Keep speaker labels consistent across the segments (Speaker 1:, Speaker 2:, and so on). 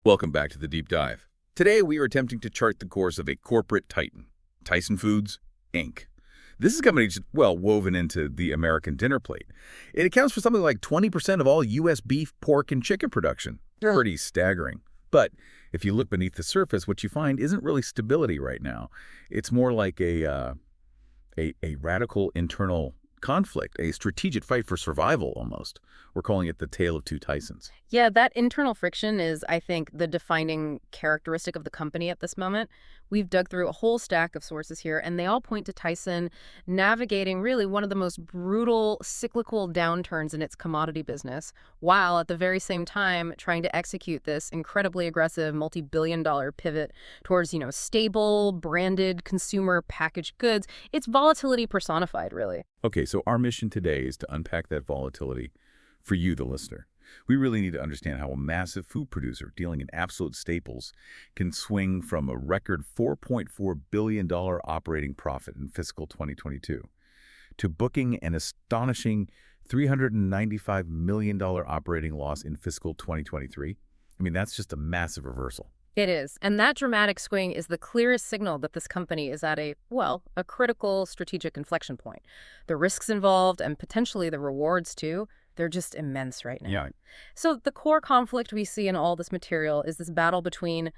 Speaker 1: Welcome back to the Deep Dive. Today, we are attempting to chart the course of a corporate titan, Tyson Foods, Inc. This is a company just, well, woven into the American dinner plate. It accounts for something like 20% of all U.S. beef, pork, and chicken production.
Speaker 2: Yeah.
Speaker 1: Pretty staggering. But if you look beneath the surface, what you find isn't really stability right now. It's more like a radical internal conflict, a strategic fight for survival almost. We're calling it the tale of two Tysons.
Speaker 2: Yeah, that internal friction is, I think, the defining characteristic of the company at this moment. We've dug through a whole stack of sources here, and they all point to Tyson navigating really one of the most brutal cyclical downturns in its commodity business, while at the very same time trying to execute this incredibly aggressive multi-billion-dollar pivot towards, stable, branded consumer packaged goods. It's volatility personified, really.
Speaker 1: Okay, so our mission today is to unpack that volatility for you, the listener. We really need to understand how a massive food producer dealing in absolute staples can swing from a record $4.4 billion operating profit in fiscal 2022 to booking an astonishing $395 million operating loss in fiscal 2023. I mean, that's just a massive reversal.
Speaker 2: It is. And that dramatic swing is the clearest signal that this company is at a critical strategic inflection point. The risks involved and potentially the rewards too, they're just immense right now.
Speaker 1: Yeah.
Speaker 2: So the core conflict we see in all this material is this battle between,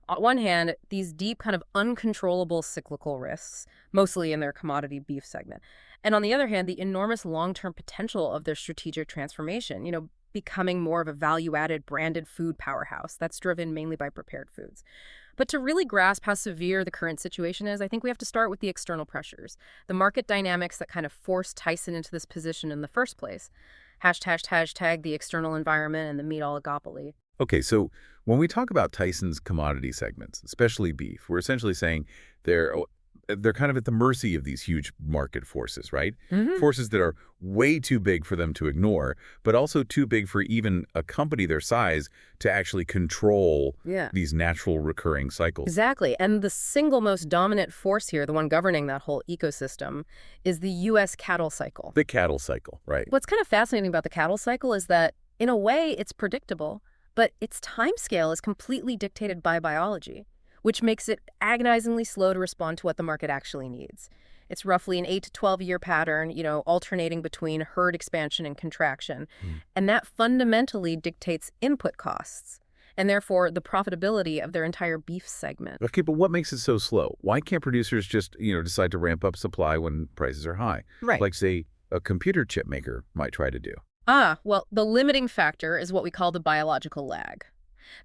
Speaker 2: on one hand, these deep kind of uncontrollable cyclical risks, mostly in their commodity beef segment. And on the other hand, the enormous long-term potential of their strategic transformation, becoming more of a value-added branded food powerhouse that's driven mainly by prepared foods. But to really grasp how severe the current situation is, I think we have to start with the external pressures, the market dynamics that kind of forced Tyson into this position in the first place. Hashtag the external environment and the meat oligopoly.
Speaker 1: Okay, so when we talk about Tyson's commodity segments, especially beef, we're essentially saying they're kind of at the mercy of these huge market forces, right?
Speaker 2: Mm-hmm.
Speaker 1: Forces that are way too big for them to ignore, but also too big for even a company their size to actually control these natural recurring cycles.
Speaker 2: Exactly. And the single most dominant force here, the one governing that whole ecosystem, is the U.S. cattle cycle.
Speaker 1: The cattle cycle, right.
Speaker 2: What's kind of fascinating about the cattle cycle is that, in a way, it's predictable, but its timescale is completely dictated by biology, which makes it agonizingly slow to respond to what the market actually needs. It's roughly an 8 to 12-year pattern, alternating between herd expansion and contraction. And that fundamentally dictates input costs and therefore the profitability of their entire beef segment.
Speaker 1: Okay, but what makes it so slow? Why can't producers just, decide to ramp up supply when prices are high?
Speaker 2: Right.
Speaker 1: Like, say, a computer chip maker might try to do.
Speaker 2: Well, the limiting factor is what we call the biological lag.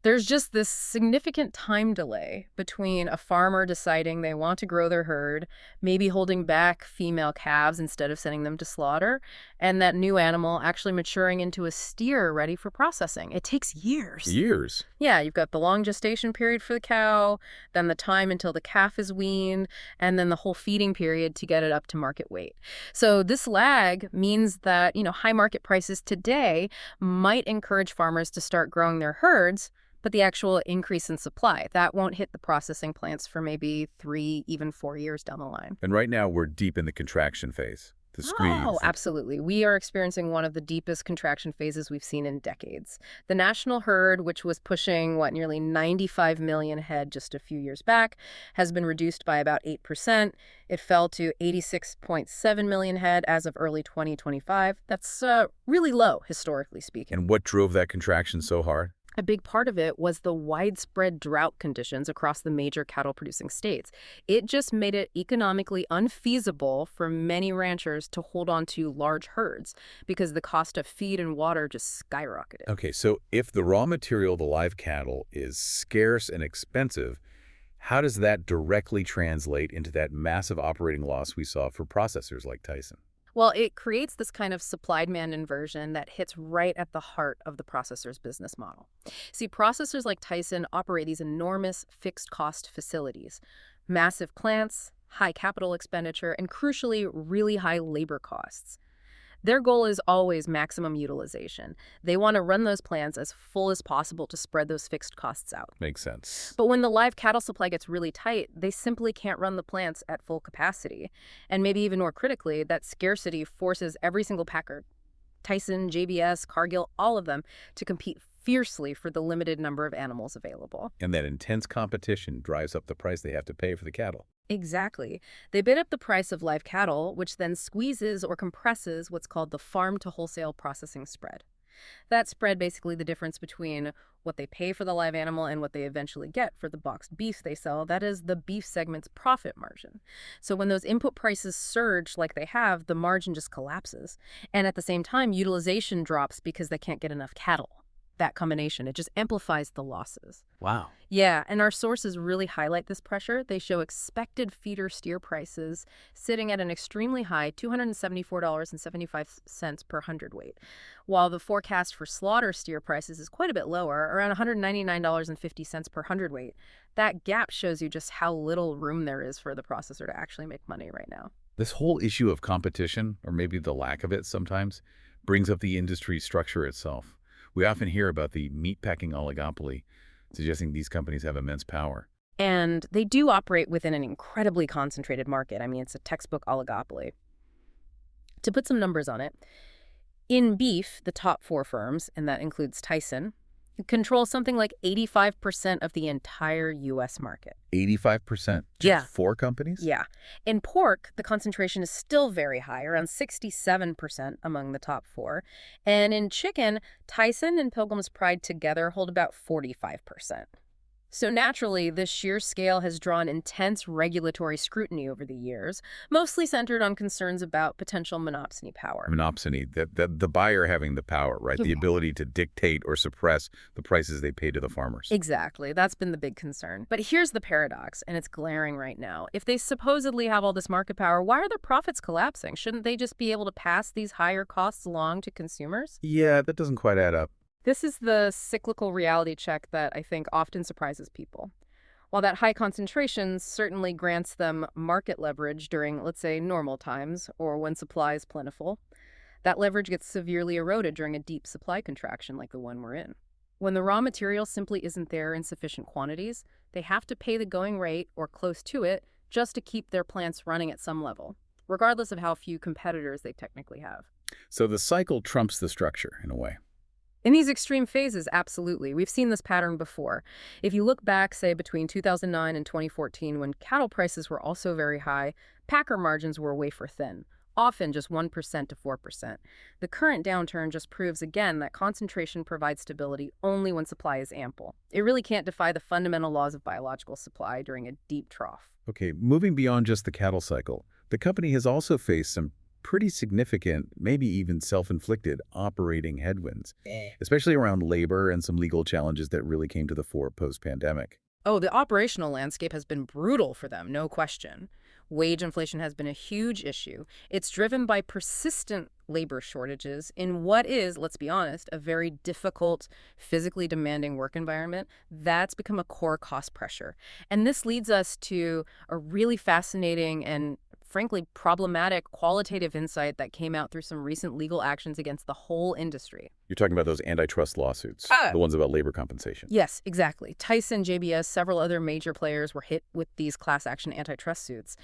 Speaker 2: There's just this significant time delay between a farmer deciding they want to grow their herd, maybe holding back female calves instead of sending them to slaughter, and that new animal actually maturing into a steer ready for processing. It takes years.
Speaker 1: Years?
Speaker 2: Yeah, you've got the long gestation period for the cow, then the time until the calf is weaned, and then the whole feeding period to get it up to market weight. So this lag means that, high market prices today might encourage farmers to start growing their herds, but the actual increase in supply, that won't hit the processing plants for maybe 3, even 4 years down the line.
Speaker 1: And right now, we're deep in the contraction phase, the squeeze.
Speaker 2: Oh, absolutely. We are experiencing one of the deepest contraction phases we've seen in decades. The national herd, which was pushing, nearly 95 million head just a few years back, has been reduced by about 8%. It fell to 86.7 million head as of early 2025. That's really low, historically speaking.
Speaker 1: And what drove that contraction so hard?
Speaker 2: A big part of it was the widespread drought conditions across the major cattle-producing states. It just made it economically unfeasible for many ranchers to hold on to large herds because the cost of feed and water just skyrocketed.
Speaker 1: Okay, so if the raw material, the live cattle, is scarce and expensive, how does that directly translate into that massive operating loss we saw for processors like Tyson?
Speaker 2: Well, it creates this kind of supply-demand inversion that hits right at the heart of the processor's business model. See, processors like Tyson operate these enormous fixed-cost facilities, massive plants, high capital expenditure, and crucially, really high labor costs. Their goal is always maximum utilization. They want to run those plants as full as possible to spread those fixed costs out.
Speaker 1: Makes sense.
Speaker 2: But when the live cattle supply gets really tight, they simply can't run the plants at full capacity. And maybe even more critically, that scarcity forces every single packer, Tyson, JBS, Cargill, all of them, to compete fiercely for the limited number of animals available.
Speaker 1: And that intense competition drives up the price they have to pay for the cattle.
Speaker 2: Exactly. They bid up the price of live cattle, which then squeezes or compresses what's called the farm-to-wholesale processing spread. That spread, basically the difference between what they pay for the live animal and what they eventually get for the boxed beef they sell, that is the beef segment's profit margin. So when those input prices surge like they have, the margin just collapses. And at the same time, utilization drops because they can't get enough cattle. That combination, it just amplifies the losses.
Speaker 1: Wow.
Speaker 2: Yeah, and our sources really highlight this pressure. They show expected feeder steer prices sitting at an extremely high $274.75 per hundredweight, while the forecast for slaughter steer prices is quite a bit lower, around $199.50 per hundredweight. That gap shows you just how little room there is for the processor to actually make money right now.
Speaker 1: This whole issue of competition, or maybe the lack of it sometimes, brings up the industry structure itself. We often hear about the meatpacking oligopoly, suggesting these companies have immense power.
Speaker 2: And they do operate within an incredibly concentrated market. I mean, it's a textbook oligopoly. To put some numbers on it, in beef, the top 4 firms, and that includes Tyson, control something like 85% of the entire U.S. market.
Speaker 1: 85%?
Speaker 2: Yeah.
Speaker 1: Just 4 companies?
Speaker 2: Yeah. In pork, the concentration is still very high, around 67% among the top 4. And in chicken, Tyson and Pilgrim's Pride together hold about 45%. So naturally, this sheer scale has drawn intense regulatory scrutiny over the years, mostly centered on concerns about potential monopsony power.
Speaker 1: Monopsony, the buyer having the power, right? The ability to dictate or suppress the prices they pay to the farmers.
Speaker 2: Exactly. That's been the big concern. But here's the paradox, and it's glaring right now. If they supposedly have all this market power, why are their profits collapsing? Shouldn't they just be able to pass these higher costs along to consumers?
Speaker 1: Yeah, that doesn't quite add up.
Speaker 2: This is the cyclical reality check that I think often surprises people. While that high concentration certainly grants them market leverage during, let's say, normal times or when supply is plentiful, that leverage gets severely eroded during a deep supply contraction like the one we're in. When the raw material simply isn't there in sufficient quantities, they have to pay the going rate or close to it just to keep their plants running at some level, regardless of how few competitors they technically have.
Speaker 1: So the cycle trumps the structure, in a way.
Speaker 2: In these extreme phases, absolutely. We've seen this pattern before. If you look back, say, between 2009 and 2014, when cattle prices were also very high, packer margins were wafer thin, often just 1% to 4%. The current downturn just proves again that concentration provides stability only when supply is ample. It really can't defy the fundamental laws of biological supply during a deep trough.
Speaker 1: Okay, moving beyond just the cattle cycle, the company has also faced some pretty significant, maybe even self-inflicted operating headwinds, especially around labor and some legal challenges that really came to the fore post-pandemic.
Speaker 2: Oh, the operational landscape has been brutal for them, no question. Wage inflation has been a huge issue. It's driven by persistent labor shortages in what is, let's be honest, a very difficult, physically demanding work environment. That's become a core cost pressure. And this leads us to a really fascinating and frankly problematic qualitative insight that came out through some recent legal actions against the whole industry.
Speaker 1: You're talking about those antitrust lawsuits, the ones about labor compensation.
Speaker 2: Yes, exactly. Tyson, JBS, several other major players were hit with these class action antitrust suits.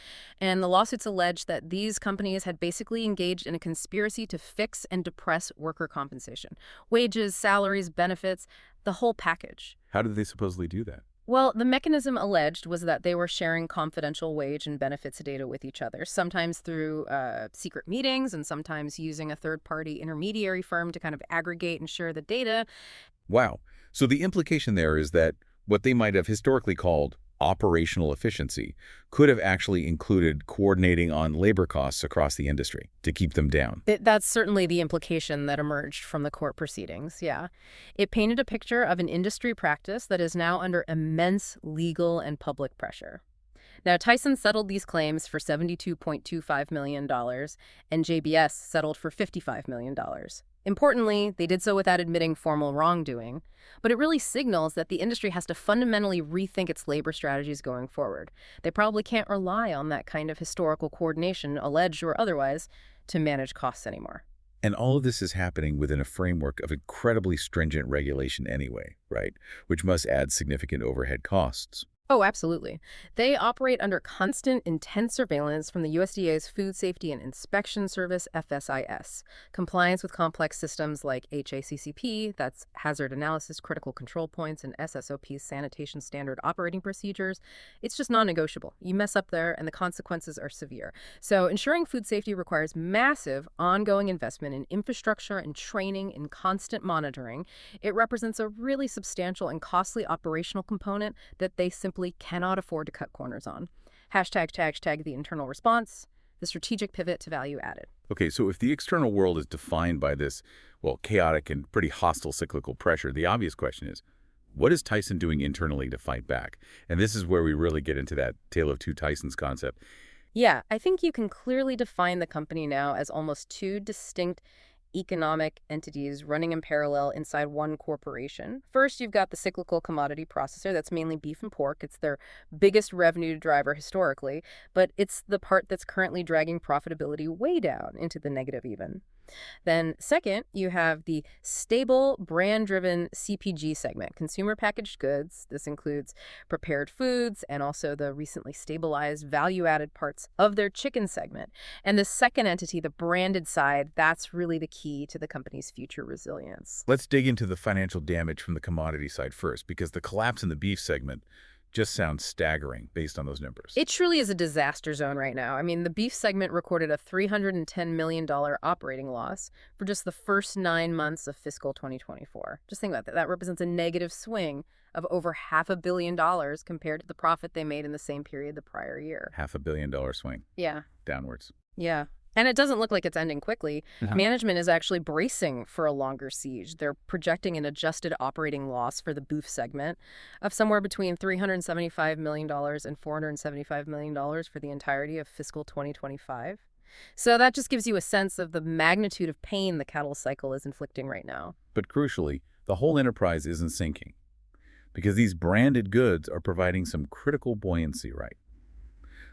Speaker 2: And the lawsuits alleged that these companies had basically engaged in a conspiracy to fix and depress worker compensation. Wages, salaries, benefits, the whole package.
Speaker 1: How did they supposedly do that?
Speaker 2: Well, the mechanism alleged was that they were sharing confidential wage and benefits data with each other, sometimes through secret meetings and sometimes using a third-party intermediary firm to kind of aggregate and share the data.
Speaker 1: Wow. So the implication there is that what they might have historically called operational efficiency could have actually included coordinating on labor costs across the industry to keep them down.
Speaker 2: That's certainly the implication that emerged from the court proceedings, yeah. It painted a picture of an industry practice that is now under immense legal and public pressure. Now, Tyson settled these claims for $72.25 million, and JBS settled for $55 million. Importantly, they did so without admitting formal wrongdoing, but it really signals that the industry has to fundamentally rethink its labor strategies going forward. They probably can't rely on that kind of historical coordination, alleged or otherwise, to manage costs anymore.
Speaker 1: And all of this is happening within a framework of incredibly stringent regulation anyway, right? Which must add significant overhead costs.
Speaker 2: Oh, absolutely. They operate under constant, intense surveillance from the USDA's Food Safety and Inspection Service, FSIS. Compliance with complex systems like HACCP, that's Hazard Analysis Critical Control Points, and SSOP's Sanitation Standard Operating Procedures, it's just non-negotiable. You mess up there, and the consequences are severe. So ensuring food safety requires massive, ongoing investment in infrastructure and training and constant monitoring. It represents a really substantial and costly operational component that they simply cannot afford to cut corners on. Hashtag the internal response, the strategic pivot to value added.
Speaker 1: Okay, so if the external world is defined by this, well, chaotic and pretty hostile cyclical pressure, the obvious question is, what is Tyson doing internally to fight back? And this is where we really get into that tale of two Tysons concept.
Speaker 2: Yeah, I think you can clearly define the company now as almost two distinct economic entities running in parallel inside one corporation. First, you've got the cyclical commodity processor, that's mainly beef and pork. It's their biggest revenue driver historically, but it's the part that's currently dragging profitability way down into the negative even. Then second, you have the stable, brand-driven CPG segment, consumer packaged goods. This includes prepared foods and also the recently stabilized value-added parts of their chicken segment. And the second entity, the branded side, that's really the key to the company's future resilience.
Speaker 1: Let's dig into the financial damage from the commodity side first, because the collapse in the beef segment just sounds staggering based on those numbers.
Speaker 2: It truly is a disaster zone right now. I mean, the beef segment recorded a $310 million operating loss for just the first 9 months of fiscal 2024. Just think about that. That represents a negative swing of over $500 million compared to the profit they made in the same period the prior year.
Speaker 1: $500 million swing
Speaker 2: Yeah.
Speaker 1: downwards.
Speaker 2: Yeah. And it doesn't look like it's ending quickly.
Speaker 1: Uh-huh.
Speaker 2: Management is actually bracing for a longer siege. They're projecting an adjusted operating loss for the beef segment of somewhere between $375 million and $475 million for the entirety of fiscal 2025. So that just gives you a sense of the magnitude of pain the cattle cycle is inflicting right now.
Speaker 1: But crucially, the whole enterprise isn't sinking, because these branded goods are providing some critical buoyancy, right?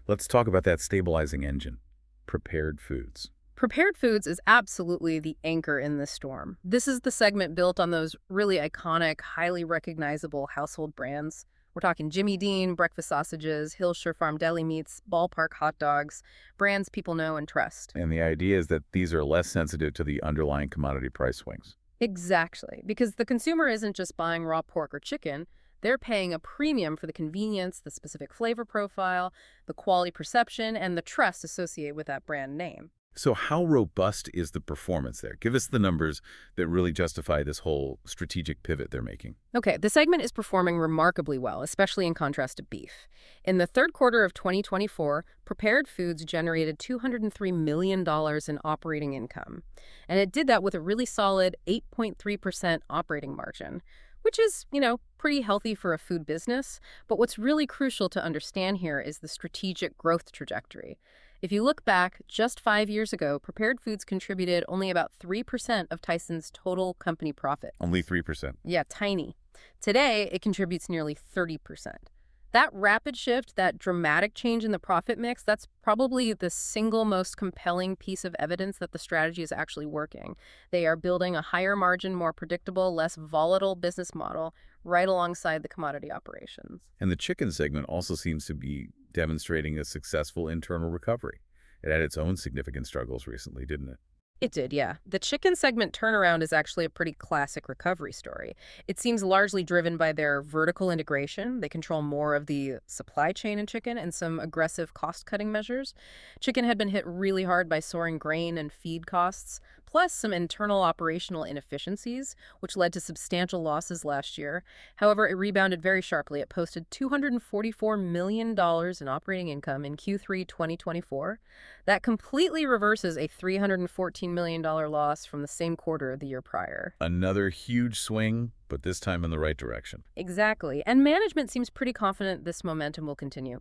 Speaker 1: Let's talk about that stabilizing engine. Prepared foods.
Speaker 2: Prepared foods is absolutely the anchor in this storm. This is the segment built on those really iconic, highly recognizable household brands. We're talking Jimmy Dean, breakfast sausages, Hillshire Farm deli meats, Ballpark hot dogs, brands people know and trust.
Speaker 1: And the idea is that these are less sensitive to the underlying commodity price swings.
Speaker 2: Exactly, because the consumer isn't just buying raw pork or chicken. They're paying a premium for the convenience, the specific flavor profile, the quality perception, and the trust associated with that brand name.
Speaker 1: So how robust is the performance there? Give us the numbers that really justify this whole strategic pivot they're making.
Speaker 2: Okay, the segment is performing remarkably well, especially in contrast to beef. In the third quarter of 2024, prepared foods generated $203 million in operating income. And it did that with a really solid 8.3% operating margin, which is, pretty healthy for a food business. But what's really crucial to understand here is the strategic growth trajectory. If you look back, just 5 years ago, prepared foods contributed only about 3% of Tyson's total company profit.
Speaker 1: Only 3%.
Speaker 2: Yeah, tiny. Today, it contributes nearly 30%. That rapid shift, that dramatic change in the profit mix, that's probably the single most compelling piece of evidence that the strategy is actually working. They are building a higher margin, more predictable, less volatile business model right alongside the commodity operations.
Speaker 1: And the chicken segment also seems to be demonstrating a successful internal recovery. It had its own significant struggles recently, didn't it?
Speaker 2: It did, yeah. The chicken segment turnaround is actually a pretty classic recovery story. It seems largely driven by their vertical integration. They control more of the supply chain in chicken and some aggressive cost-cutting measures. Chicken had been hit really hard by soaring grain and feed costs, plus some internal operational inefficiencies, which led to substantial losses last year. However, it rebounded very sharply. It posted $244 million in operating income in Q3 2024. That completely reverses a $314 million loss from the same quarter the year prior.
Speaker 1: Another huge swing, but this time in the right direction.
Speaker 2: Exactly. And management seems pretty confident this momentum will continue.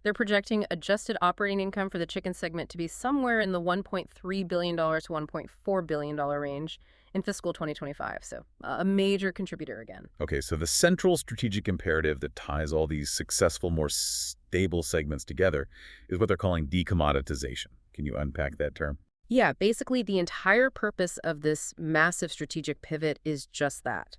Speaker 2: They're projecting adjusted operating income for the chicken segment to be somewhere in the $1.3 billion to $1.4 billion range in fiscal 2025. So a major contributor again.
Speaker 1: Okay, so the central strategic imperative that ties all these successful, more stable segments together is what they're calling decommoditization. Can you unpack that term?
Speaker 2: Yeah, basically the entire purpose of this massive strategic pivot is just that.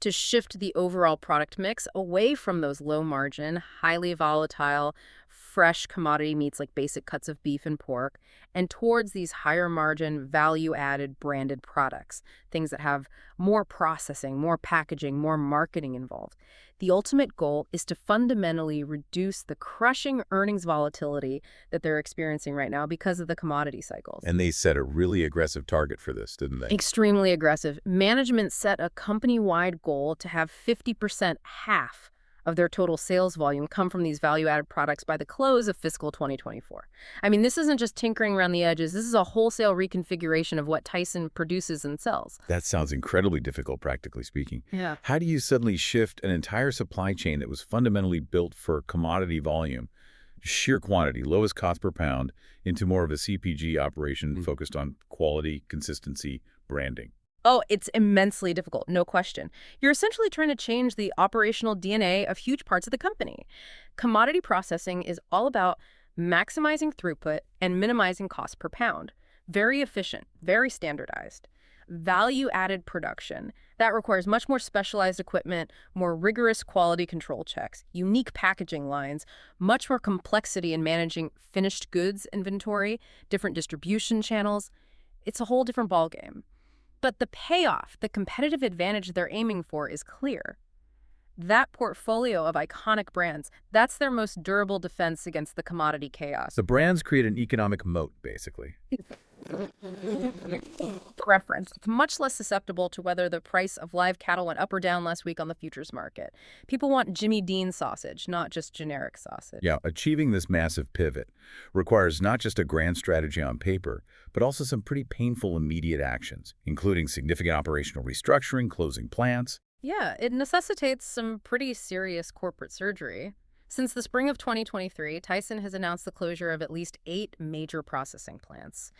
Speaker 2: to shift the overall product mix away from those low-margin, highly volatile, fresh commodity meats like basic cuts of beef and pork, and towards these higher-margin, value-added branded products, things that have more processing, more packaging, more marketing involved. The ultimate goal is to fundamentally reduce the crushing earnings volatility that they're experiencing right now because of the commodity cycles.
Speaker 1: And they set a really aggressive target for this, didn't they?
Speaker 2: Extremely aggressive. Management set a company-wide goal to have 50%, half of their total sales volume, come from these value-added products by the close of fiscal 2024. I mean, this isn't just tinkering around the edges. This is a wholesale reconfiguration of what Tyson produces and sells.
Speaker 1: That sounds incredibly difficult, practically speaking.
Speaker 2: Yeah.
Speaker 1: How do you suddenly shift an entire supply chain that was fundamentally built for commodity volume, sheer quantity, lowest cost per pound, into more of a CPG operation focused on quality, consistency, branding?
Speaker 2: Oh, it's immensely difficult, no question. You're essentially trying to change the operational DNA of huge parts of the company. Commodity processing is all about maximizing throughput and minimizing cost per pound. Very efficient, very standardized. Value-added production, that requires much more specialized equipment, more rigorous quality control checks, unique packaging lines, much more complexity in managing finished goods inventory, different distribution channels. It's a whole different ballgame. But the payoff, the competitive advantage they're aiming for is clear. That portfolio of iconic brands, that's their most durable defense against the commodity chaos.
Speaker 1: The brands create an economic moat, basically.
Speaker 2: Preference. It's much less susceptible to whether the price of live cattle went up or down last week on the futures market. People want Jimmy Dean sausage, not just generic sausage.
Speaker 1: Yeah, achieving this massive pivot requires not just a grand strategy on paper, but also some pretty painful immediate actions, including significant operational restructuring, closing plants.
Speaker 2: Yeah, it necessitates some pretty serious corporate surgery. Since the spring of 2023, Tyson has announced the closure of at least 8 major processing plants.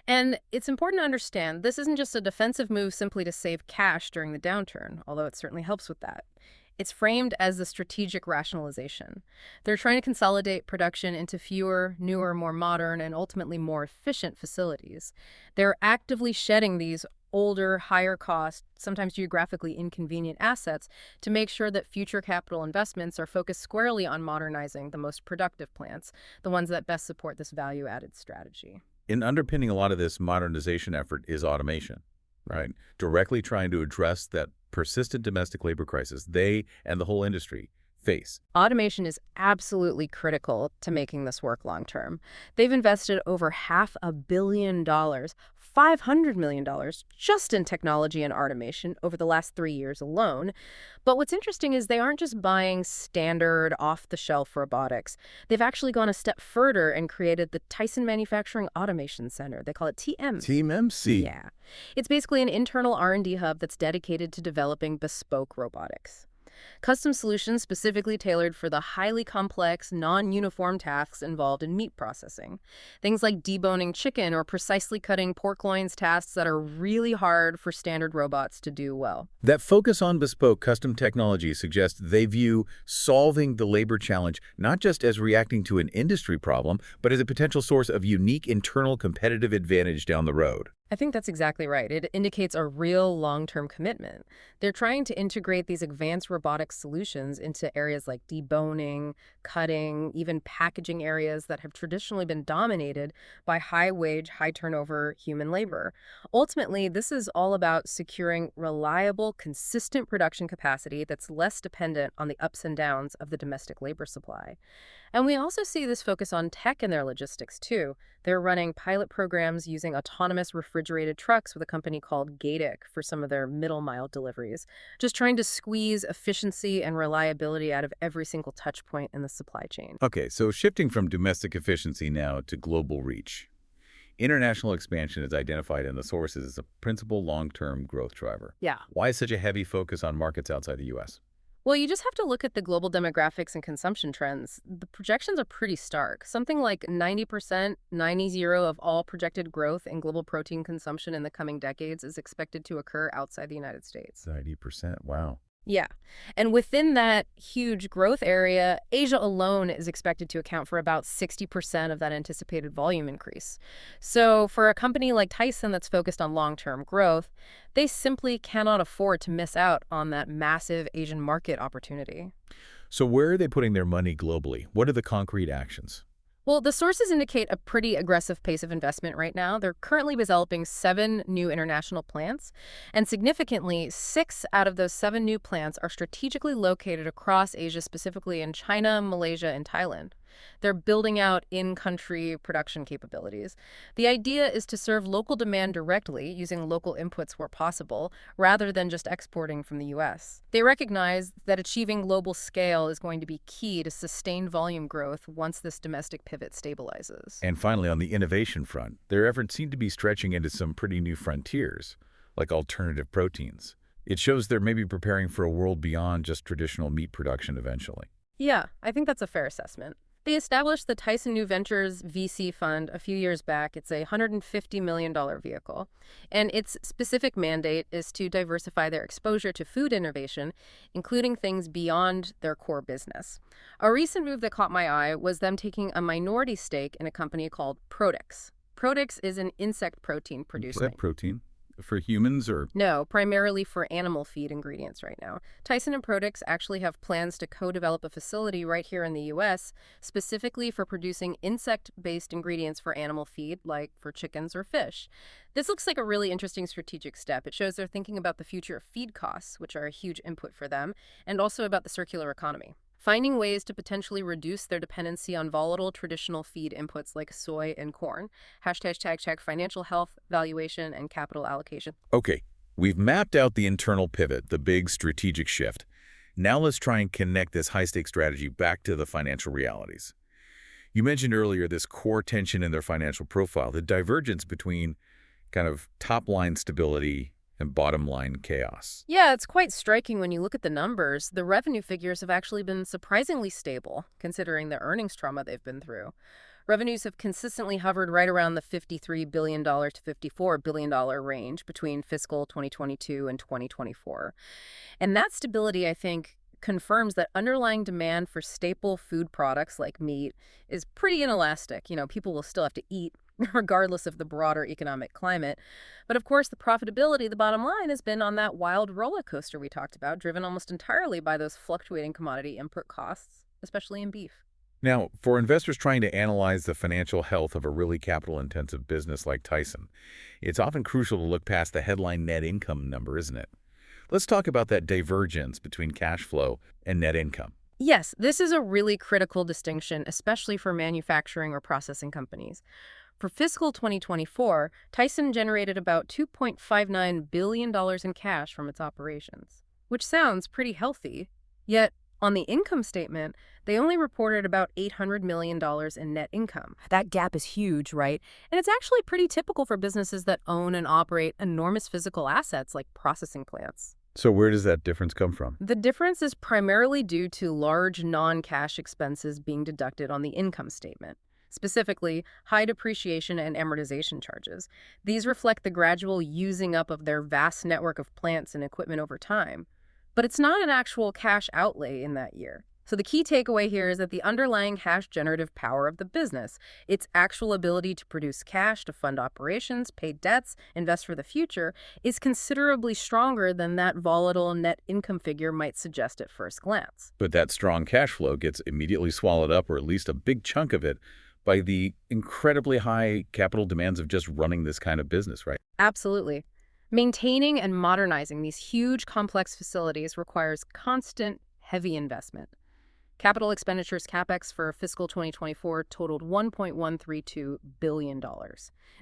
Speaker 2: And it's important to understand this isn't just a defensive move simply to save cash during the downturn, although it certainly helps with that. It's framed as a strategic rationalization. They're trying to consolidate production into fewer, newer, more modern, and ultimately more efficient facilities. They're actively shedding these older, higher cost, sometimes geographically inconvenient assets to make sure that future capital investments are focused squarely on modernizing the most productive plants, the ones that best support this value-added strategy.
Speaker 1: In underpinning a lot of this modernization effort is automation, right? Directly trying to address that persistent domestic labor crisis they and the whole industry face.
Speaker 2: Automation is absolutely critical to making this work long term. They've invested over $500 million, $500 million just in technology and automation over the last 3 years alone. But what's interesting is they aren't just buying standard off-the-shelf robotics. They've actually gone a step further and created the Tyson Manufacturing Automation Center. They call it TM.
Speaker 1: TMMC.
Speaker 2: Yeah. It's basically an internal R&D hub that's dedicated to developing bespoke robotics. Custom solutions specifically tailored for the highly complex, non-uniform tasks involved in meat processing. Things like deboning chicken or precisely cutting pork loins, tasks that are really hard for standard robots to do well.
Speaker 1: That focus on bespoke custom technology suggests they view solving the labor challenge not just as reacting to an industry problem, but as a potential source of unique internal competitive advantage down the road.
Speaker 2: I think that's exactly right. It indicates a real long-term commitment. They're trying to integrate these advanced robotic solutions into areas like deboning, cutting, even packaging areas that have traditionally been dominated by high-wage, high-turnover human labor. Ultimately, this is all about securing reliable, consistent production capacity that's less dependent on the ups and downs of the domestic labor supply. And we also see this focus on tech in their logistics, too. They're running pilot programs using autonomous refrigerated trucks with a company called Gatic for some of their middle-mile deliveries, just trying to squeeze efficiency and reliability out of every single touch point in the supply chain.
Speaker 1: Okay, so shifting from domestic efficiency now to global reach. International expansion is identified in the sources as a principal long-term growth driver.
Speaker 2: Yeah.
Speaker 1: Why is such a heavy focus on markets outside the U.S.?
Speaker 2: Well, you just have to look at the global demographics and consumption trends. The projections are pretty stark. Something like 90%, 90 of all projected growth in global protein consumption in the coming decades is expected to occur outside the United States.
Speaker 1: 90%, wow.
Speaker 2: Yeah. And within that huge growth area, Asia alone is expected to account for about 60% of that anticipated volume increase. So, for a company like Tyson that's focused on long-term growth, they simply cannot afford to miss out on that massive Asian market opportunity.
Speaker 1: So where are they putting their money globally? What are the concrete actions?
Speaker 2: Well, the sources indicate a pretty aggressive pace of investment right now. They're currently developing 7 new international plants, and significantly, 6 out of those 7 new plants are strategically located across Asia, specifically in China, Malaysia, and Thailand. They're building out in-country production capabilities. The idea is to serve local demand directly using local inputs where possible, rather than just exporting from the U.S. They recognize that achieving global scale is going to be key to sustained volume growth once this domestic pivot stabilizes.
Speaker 1: And finally, on the innovation front, their efforts seem to be stretching into some pretty new frontiers, like alternative proteins. It shows they're maybe preparing for a world beyond just traditional meat production eventually.
Speaker 2: Yeah, I think that's a fair assessment. They established the Tyson New Ventures VC fund a few years back. It's a $150 million vehicle. And its specific mandate is to diversify their exposure to food innovation, including things beyond their core business. A recent move that caught my eye was them taking a minority stake in a company called Prodix. Prodix is an insect protein
Speaker 1: Is
Speaker 2: producer.
Speaker 1: that protein for humans or?
Speaker 2: No, primarily for animal feed ingredients right now. Tyson and Prodix actually have plans to co-develop a facility right here in the U.S. specifically for producing insect-based ingredients for animal feed, like for chickens or fish. This looks like a really interesting strategic step. It shows they're thinking about the future of feed costs, which are a huge input for them, and also about the circular economy. Finding ways to potentially reduce their dependency on volatile traditional feed inputs like soy and corn. Hashtag check financial health, valuation, and capital allocation.
Speaker 1: Okay, we've mapped out the internal pivot, the big strategic shift. Now let's try and connect this high-stakes strategy back to the financial realities. You mentioned earlier this core tension in their financial profile, the divergence between kind of top-line stability and bottom-line chaos.
Speaker 2: Yeah, it's quite striking when you look at the numbers. The revenue figures have actually been surprisingly stable, considering the earnings trauma they've been through. Revenues have consistently hovered right around the $53 billion to $54 billion range between fiscal 2022 and 2024. And that stability, I think, confirms that underlying demand for staple food products like meat is pretty inelastic. People will still have to eat regardless of the broader economic climate. But of course, the profitability, the bottom line, has been on that wild roller coaster we talked about, driven almost entirely by those fluctuating commodity input costs, especially in beef.
Speaker 1: Now, for investors trying to analyze the financial health of a really capital-intensive business like Tyson, it's often crucial to look past the headline net income number, isn't it? Let's talk about that divergence between cash flow and net income.
Speaker 2: Yes, this is a really critical distinction, especially for manufacturing or processing companies. For fiscal 2024, Tyson generated about $2.59 billion in cash from its operations, which sounds pretty healthy. Yet, on the income statement, they only reported about $800 million in net income. That gap is huge, right? And it's actually pretty typical for businesses that own and operate enormous physical assets like processing plants.
Speaker 1: So where does that difference come from?
Speaker 2: The difference is primarily due to large non-cash expenses being deducted on the income statement. Specifically, high depreciation and amortization charges. These reflect the gradual using up of their vast network of plants and equipment over time. But it's not an actual cash outlay in that year. So the key takeaway here is that the underlying cash generative power of the business, its actual ability to produce cash to fund operations, pay debts, invest for the future, is considerably stronger than that volatile net income figure might suggest at first glance.
Speaker 1: But that strong cash flow gets immediately swallowed up, or at least a big chunk of it, by the incredibly high capital demands of just running this kind of business, right?
Speaker 2: Absolutely. Maintaining and modernizing these huge, complex facilities requires constant, heavy investment. Capital expenditures CapEx for fiscal 2024 totaled $1.132 billion.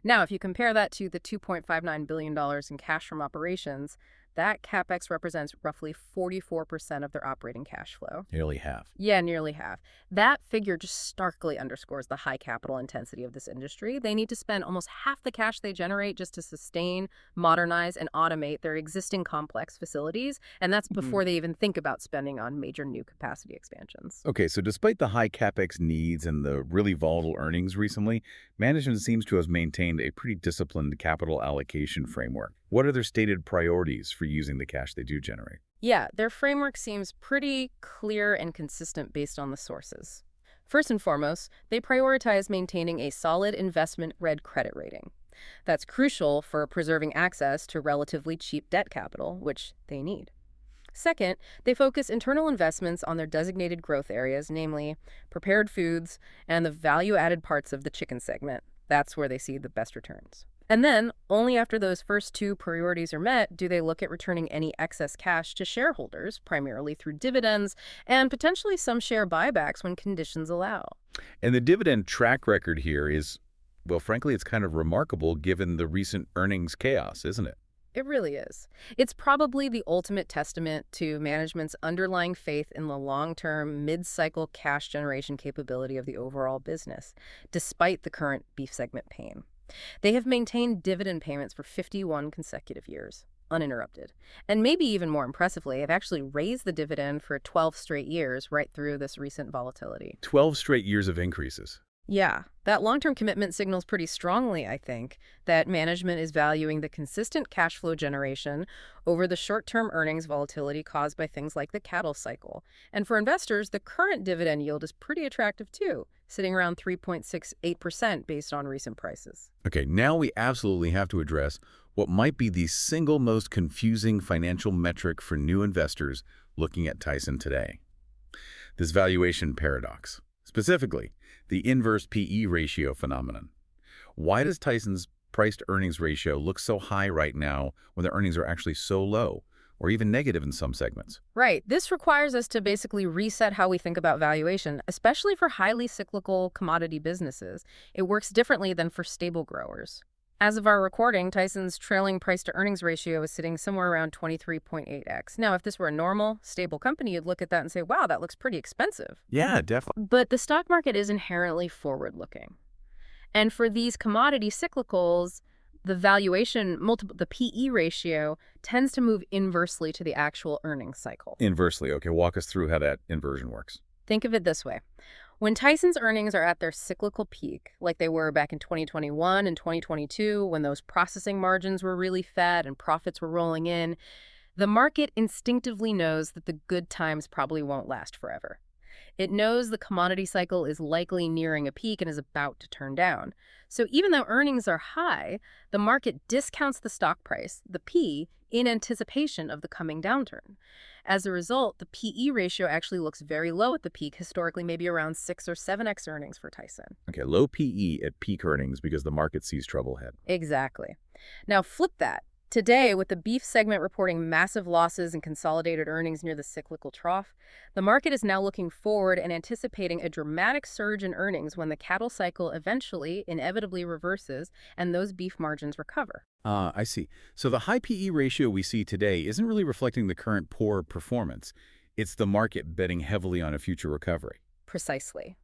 Speaker 2: Now, if you compare that to the $2.59 billion in cash from operations, that CapEx represents roughly 44% of their operating cash flow.
Speaker 1: Nearly half.
Speaker 2: Yeah, nearly half. That figure just starkly underscores the high capital intensity of this industry. They need to spend almost half the cash they generate just to sustain, modernize, and automate their existing complex facilities, and that's before they even think about spending on major new capacity expansions.
Speaker 1: Okay, so despite the high CapEx needs and the really volatile earnings recently, management seems to have maintained a pretty disciplined capital allocation framework. What are their stated priorities for using the cash they do generate?
Speaker 2: Yeah, their framework seems pretty clear and consistent based on the sources. First and foremost, they prioritize maintaining a solid investment-grade credit rating. That's crucial for preserving access to relatively cheap debt capital, which they need. Second, they focus internal investments on their designated growth areas, namely prepared foods and the value-added parts of the chicken segment. That's where they see the best returns. And then, only after those first two priorities are met, do they look at returning any excess cash to shareholders, primarily through dividends and potentially some share buybacks when conditions allow.
Speaker 1: And the dividend track record here is, well, frankly, it's kind of remarkable given the recent earnings chaos, isn't it?
Speaker 2: It really is. It's probably the ultimate testament to management's underlying faith in the long-term, mid-cycle cash generation capability of the overall business, despite the current beef segment pain. They have maintained dividend payments for 51 consecutive years, uninterrupted. And maybe even more impressively, have actually raised the dividend for 12 straight years right through this recent volatility.
Speaker 1: 12 straight years of increases.
Speaker 2: Yeah, that long-term commitment signals pretty strongly, I think, that management is valuing the consistent cash flow generation over the short-term earnings volatility caused by things like the cattle cycle. And for investors, the current dividend yield is pretty attractive too, sitting around 3.68% based on recent prices.
Speaker 1: Okay, now we absolutely have to address what might be the single most confusing financial metric for new investors looking at Tyson today. This valuation paradox. Specifically, the inverse PE ratio phenomenon. Why does Tyson's price-to-earnings ratio look so high right now when the earnings are actually so low, or even negative in some segments?
Speaker 2: Right. This requires us to basically reset how we think about valuation, especially for highly cyclical commodity businesses. It works differently than for stable growers. As of our recording, Tyson's trailing price-to-earnings ratio is sitting somewhere around 23.8x. Now, if this were a normal, stable company, you'd look at that and say, wow, that looks pretty expensive.
Speaker 1: Yeah, definitely.
Speaker 2: But the stock market is inherently forward-looking. And for these commodity cyclicals, the valuation multiple, the PE ratio, tends to move inversely to the actual earnings cycle.
Speaker 1: Inversely. Okay, walk us through how that inversion works.
Speaker 2: Think of it this way. When Tyson's earnings are at their cyclical peak, like they were back in 2021 and 2022, when those processing margins were really fat and profits were rolling in, the market instinctively knows that the good times probably won't last forever. It knows the commodity cycle is likely nearing a peak and is about to turn down. So even though earnings are high, the market discounts the stock price, the P, in anticipation of the coming downturn. As a result, the PE ratio actually looks very low at the peak, historically maybe around 6 or 7x earnings for Tyson.
Speaker 1: Okay, low PE at peak earnings because the market sees trouble ahead.
Speaker 2: Exactly. Now flip that. Today, with the beef segment reporting massive losses and consolidated earnings near the cyclical trough, the market is now looking forward and anticipating a dramatic surge in earnings when the cattle cycle eventually, inevitably reverses and those beef margins recover.
Speaker 1: I see. So the high PE ratio we see today isn't really reflecting the current poor performance. It's the market betting heavily on a future recovery.
Speaker 2: Precisely.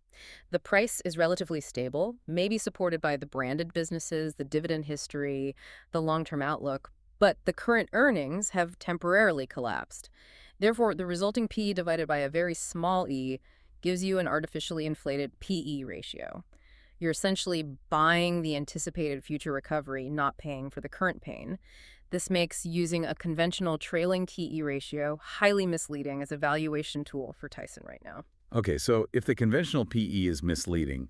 Speaker 2: The price is relatively stable, maybe supported by the branded businesses, the dividend history, the long-term outlook, but the current earnings have temporarily collapsed. Therefore, the resulting P divided by a very small e gives you an artificially inflated PE ratio. You're essentially buying the anticipated future recovery, not paying for the current pain. This makes using a conventional trailing PE ratio highly misleading as a valuation tool for Tyson right now.
Speaker 1: Okay, so if the conventional PE is misleading,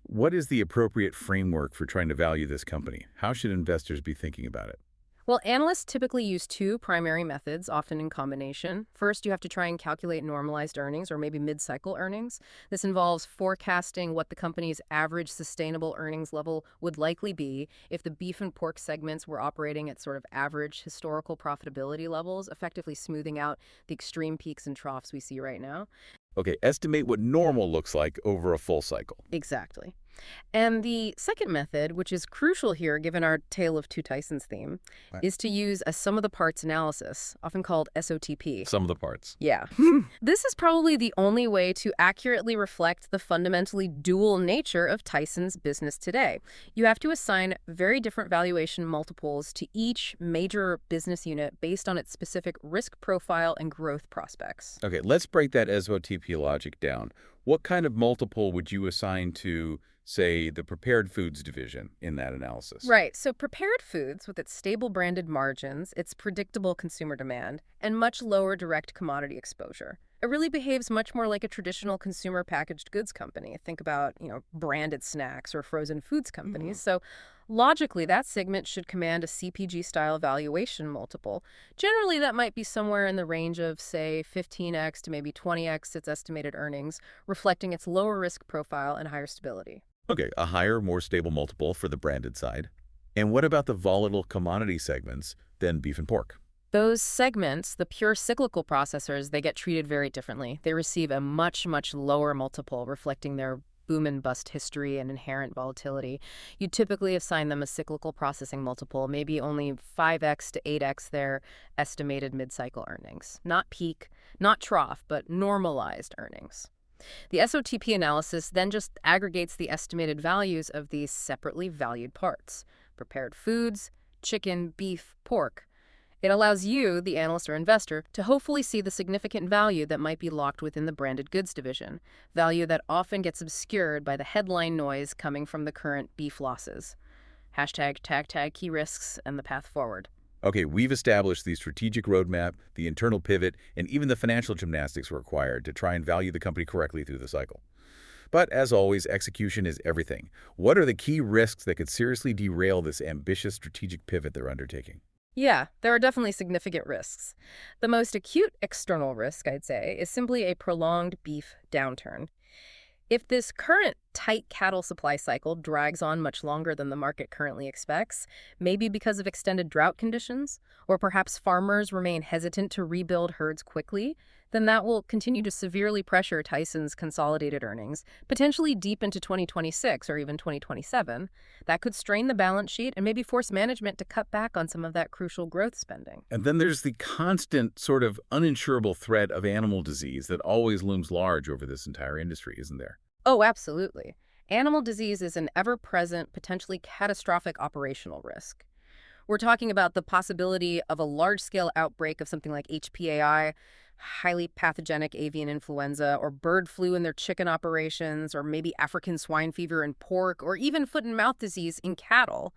Speaker 1: what is the appropriate framework for trying to value this company? How should investors be thinking about it?
Speaker 2: Well, analysts typically use two primary methods, often in combination. First, you have to try and calculate normalized earnings or maybe mid-cycle earnings. This involves forecasting what the company's average sustainable earnings level would likely be if the beef and pork segments were operating at sort of average historical profitability levels, effectively smoothing out the extreme peaks and troughs we see right now.
Speaker 1: Okay, estimate what normal looks like over a full cycle.
Speaker 2: Exactly. And the second method, which is crucial here given our Tale of Two Tysons theme, is to use a sum of the parts analysis, often called SOTP.
Speaker 1: Sum of the parts.
Speaker 2: Yeah. This is probably the only way to accurately reflect the fundamentally dual nature of Tyson's business today. You have to assign very different valuation multiples to each major business unit based on its specific risk profile and growth prospects.
Speaker 1: Okay, let's break that SOTP logic down. What kind of multiple would you assign to, say, the prepared foods division in that analysis?
Speaker 2: Right. So prepared foods, with its stable branded margins, its predictable consumer demand, and much lower direct commodity exposure. It really behaves much more like a traditional consumer packaged goods company. Think about, branded snacks or frozen foods companies. So logically, that segment should command a CPG style valuation multiple. Generally, that might be somewhere in the range of, say, 15x to maybe 20x its estimated earnings, reflecting its lower risk profile and higher stability.
Speaker 1: Okay, a higher, more stable multiple for the branded side. And what about the volatile commodity segments, then beef and pork?
Speaker 2: Those segments, the pure cyclical processors, they get treated very differently. They receive a much, much lower multiple, reflecting their boom and bust history and inherent volatility. You typically assign them a cyclical processing multiple, maybe only 5x to 8x their estimated mid-cycle earnings. Not peak, not trough, but normalized earnings. The SOTP analysis then just aggregates the estimated values of these separately valued parts: prepared foods, chicken, beef, pork. It allows you, the analyst or investor, to hopefully see the significant value that might be locked within the branded goods division, value that often gets obscured by the headline noise coming from the current beef losses. Hashtag tag key risks and the path forward.
Speaker 1: Okay, we've established the strategic roadmap, the internal pivot, and even the financial gymnastics required to try and value the company correctly through the cycle. But as always, execution is everything. What are the key risks that could seriously derail this ambitious strategic pivot they're undertaking?
Speaker 2: Yeah, there are definitely significant risks. The most acute external risk, I'd say, is simply a prolonged beef downturn. If this current tight cattle supply cycle drags on much longer than the market currently expects, maybe because of extended drought conditions, or perhaps farmers remain hesitant to rebuild herds quickly, then that will continue to severely pressure Tyson's consolidated earnings, potentially deep into 2026 or even 2027. That could strain the balance sheet and maybe force management to cut back on some of that crucial growth spending.
Speaker 1: And then there's the constant sort of uninsurable threat of animal disease that always looms large over this entire industry, isn't there?
Speaker 2: Oh, absolutely. Animal disease is an ever-present, potentially catastrophic operational risk. We're talking about the possibility of a large-scale outbreak of something like HPAI, highly pathogenic avian influenza, or bird flu in their chicken operations, or maybe African swine fever in pork, or even foot and mouth disease in cattle.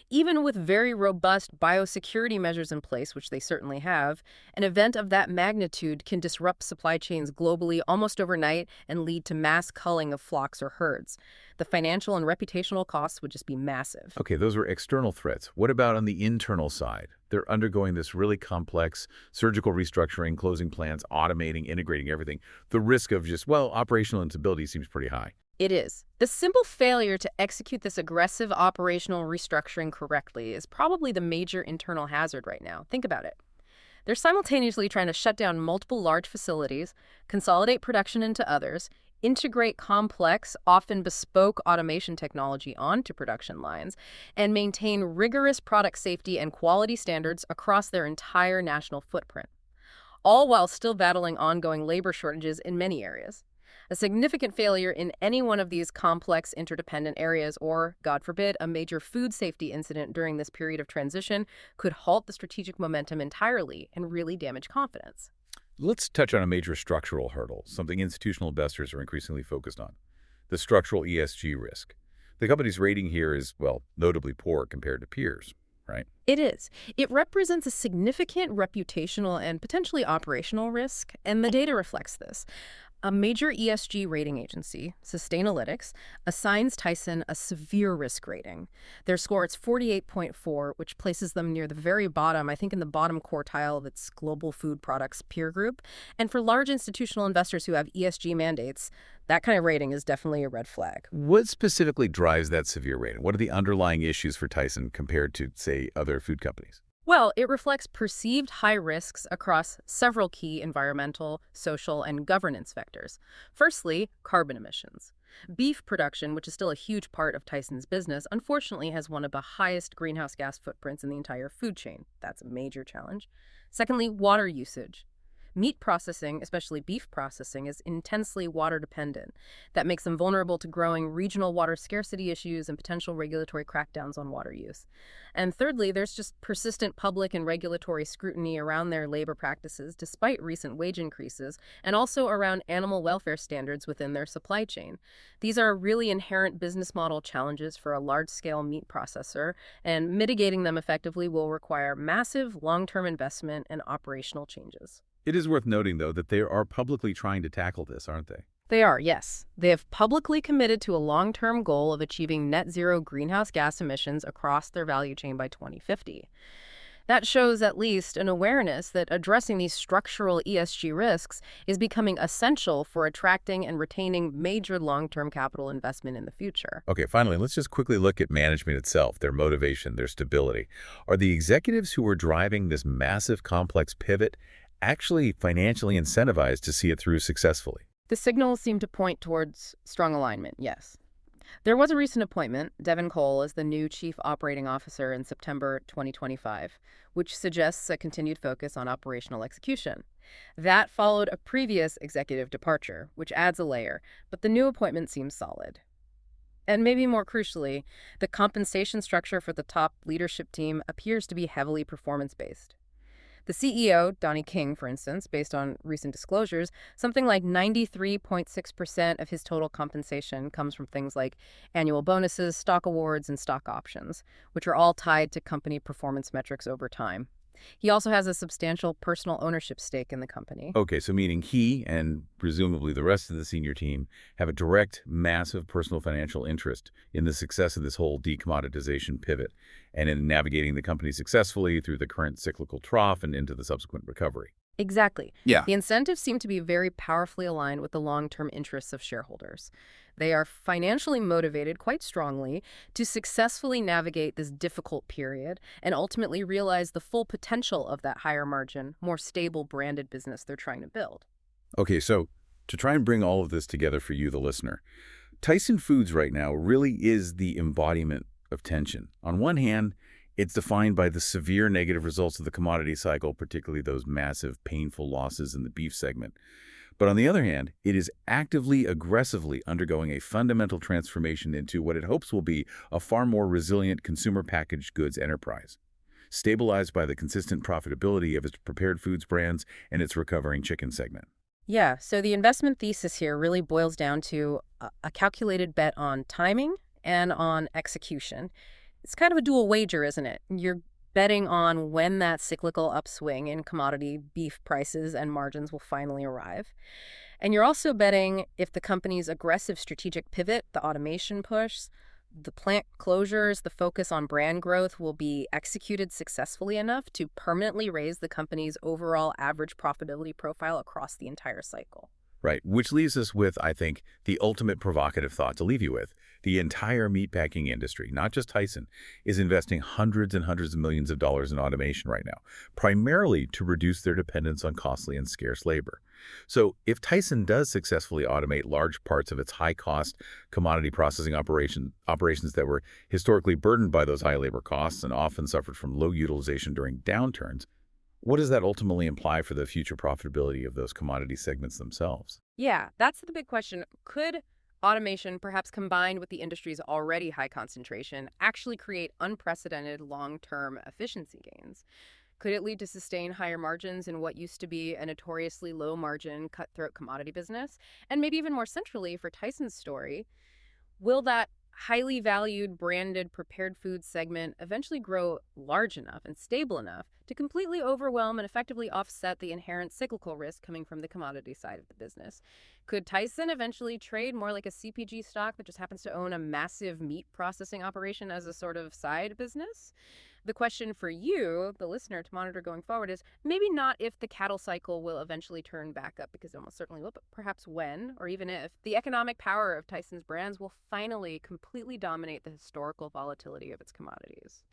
Speaker 2: Even with very robust biosecurity measures in place, which they certainly have, an event of that magnitude can disrupt supply chains globally almost overnight and lead to mass culling of flocks or herds. The financial and reputational costs would just be massive.
Speaker 1: Okay, those were external threats. What about on the internal side? They're undergoing this really complex surgical restructuring, closing plants, automating, integrating everything. The risk of just, well, operational instability seems pretty high.
Speaker 2: It is. The simple failure to execute this aggressive operational restructuring correctly is probably the major internal hazard right now. Think about it. They're simultaneously trying to shut down multiple large facilities, consolidate production into others, integrate complex, often bespoke automation technology onto production lines, and maintain rigorous product safety and quality standards across their entire national footprint, all while still battling ongoing labor shortages in many areas. A significant failure in any one of these complex interdependent areas, or, God forbid, a major food safety incident during this period of transition, could halt the strategic momentum entirely and really damage confidence.
Speaker 1: Let's touch on a major structural hurdle, something institutional investors are increasingly focused on: the structural ESG risk. The company's rating here is, well, notably poor compared to peers, right?
Speaker 2: It is. It represents a significant reputational and potentially operational risk, and the data reflects this. A major ESG rating agency, Sustainalytics, assigns Tyson a severe risk rating. Their score is 48.4, which places them near the very bottom, I think in the bottom quartile of its global food products peer group. And for large institutional investors who have ESG mandates, that kind of rating is definitely a red flag.
Speaker 1: What specifically drives that severe rating? What are the underlying issues for Tyson compared to, say, other food companies?
Speaker 2: Well, it reflects perceived high risks across several key environmental, social, and governance vectors. Firstly, carbon emissions. Beef production, which is still a huge part of Tyson's business, unfortunately has one of the highest greenhouse gas footprints in the entire food chain. That's a major challenge. Secondly, water usage. Meat processing, especially beef processing, is intensely water dependent. That makes them vulnerable to growing regional water scarcity issues and potential regulatory crackdowns on water use. And thirdly, there's just persistent public and regulatory scrutiny around their labor practices despite recent wage increases, and also around animal welfare standards within their supply chain. These are really inherent business model challenges for a large-scale meat processor, and mitigating them effectively will require massive long-term investment and operational changes.
Speaker 1: It is worth noting, though, that they are publicly trying to tackle this, aren't they?
Speaker 2: They are, yes. They have publicly committed to a long-term goal of achieving net zero greenhouse gas emissions across their value chain by 2050. That shows at least an awareness that addressing these structural ESG risks is becoming essential for attracting and retaining major long-term capital investment in the future.
Speaker 1: Okay, finally, let's just quickly look at management itself, their motivation, their stability. Are the executives who are driving this massive, complex pivot actually financially incentivized to see it through successfully?
Speaker 2: The signals seem to point towards strong alignment, yes. There was a recent appointment, Devin Cole, as the new Chief Operating Officer in September 2025, which suggests a continued focus on operational execution. That followed a previous executive departure, which adds a layer, but the new appointment seems solid. And maybe more crucially, the compensation structure for the top leadership team appears to be heavily performance-based. The CEO, Donnie King, for instance, based on recent disclosures, something like 93.6% of his total compensation comes from things like annual bonuses, stock awards, and stock options, which are all tied to company performance metrics over time. He also has a substantial personal ownership stake in the company.
Speaker 1: Okay, so meaning he and presumably the rest of the senior team have a direct, massive personal financial interest in the success of this whole decommoditization pivot and in navigating the company successfully through the current cyclical trough and into the subsequent recovery.
Speaker 2: Exactly.
Speaker 1: Yeah.
Speaker 2: The incentives seem to be very powerfully aligned with the long-term interests of shareholders. They are financially motivated quite strongly to successfully navigate this difficult period and ultimately realize the full potential of that higher margin, more stable branded business they're trying to build.
Speaker 1: Okay, so to try and bring all of this together for you, the listener, Tyson Foods right now really is the embodiment of tension. On one hand, it's defined by the severe negative results of the commodity cycle, particularly those massive, painful losses in the beef segment. But on the other hand, it is actively, aggressively undergoing a fundamental transformation into what it hopes will be a far more resilient consumer packaged goods enterprise, stabilized by the consistent profitability of its prepared foods brands and its recovering chicken segment.
Speaker 2: Yeah, so the investment thesis here really boils down to a calculated bet on timing and on execution. It's kind of a dual wager, isn't it? You're betting on when that cyclical upswing in commodity beef prices and margins will finally arrive. And you're also betting if the company's aggressive strategic pivot, the automation push, the plant closures, the focus on brand growth will be executed successfully enough to permanently raise the company's overall average profitability profile across the entire cycle.
Speaker 1: Right, which leaves us with, I think, the ultimate provocative thought to leave you with. The entire meatpacking industry, not just Tyson, is investing hundreds and hundreds of millions of dollars in automation right now, primarily to reduce their dependence on costly and scarce labor. So if Tyson does successfully automate large parts of its high-cost commodity processing operations that were historically burdened by those high labor costs and often suffered from low utilization during downturns, what does that ultimately imply for the future profitability of those commodity segments themselves?
Speaker 2: Yeah, that's the big question. Could automation, perhaps combined with the industry's already high concentration, actually create unprecedented long-term efficiency gains? Could it lead to sustained higher margins in what used to be a notoriously low-margin, cutthroat commodity business? And maybe even more centrally for Tyson's story, will that highly valued branded prepared foods segment eventually grow large enough and stable enough to completely overwhelm and effectively offset the inherent cyclical risk coming from the commodity side of the business? Could Tyson eventually trade more like a CPG stock that just happens to own a massive meat processing operation as a sort of side business? The question for you, the listener, to monitor going forward is maybe not if the cattle cycle will eventually turn back up, because it almost certainly will, but perhaps when, or even if, the economic power of Tyson's brands will finally completely dominate the historical volatility of its commodities.